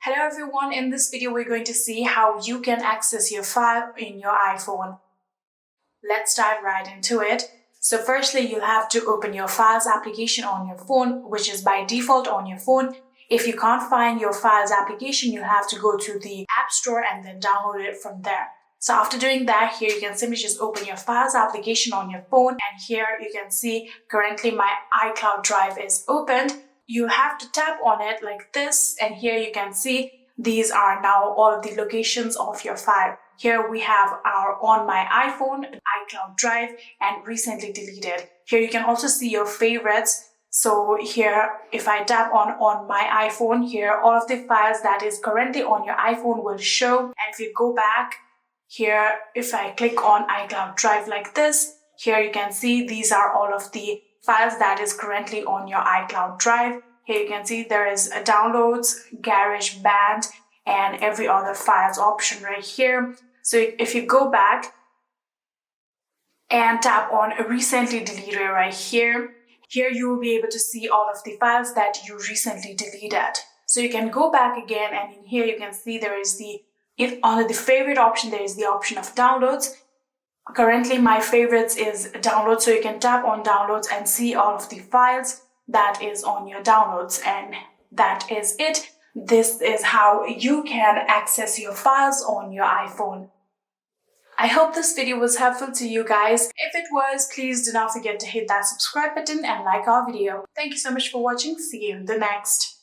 Hello everyone, in this video we're going to see how you can access your file in your iPhone. Let's dive right into it. So firstly, you'll have to open your Files application on your phone, which is by default on your phone. If you can't find your Files application, you'll have to go to the App Store and then download it from there. So after doing that, here you can simply just open your Files application on your phone, and here you can see currently my iCloud Drive is opened. You have to tap on it like this, and here you can see these are now all of the locations of your file. Here we have our On My iPhone, iCloud Drive, and recently deleted. Here you can also see your favorites. So here, if I tap on My iPhone, here all of the files that is currently on your iPhone will show. And if you go back, here if I click on iCloud Drive like this, here you can see these are all of the files that is currently on your iCloud Drive. Here you can see there is a Downloads, GarageBand, and every other files option right here. So if you go back and tap on Recently Deleted right here, here you will be able to see all of the files that you recently deleted. So you can go back again, and in here you can see there is under the favorite option, there is the option of downloads. Currently my favorites is downloads, so you can tap on downloads and see all of the files that is on your downloads, and that is it. This is how you can access your files on your iPhone. I hope this video was helpful to you guys. If it was, please do not forget to hit that subscribe button and like our video. Thank you so much for watching. See you in the next.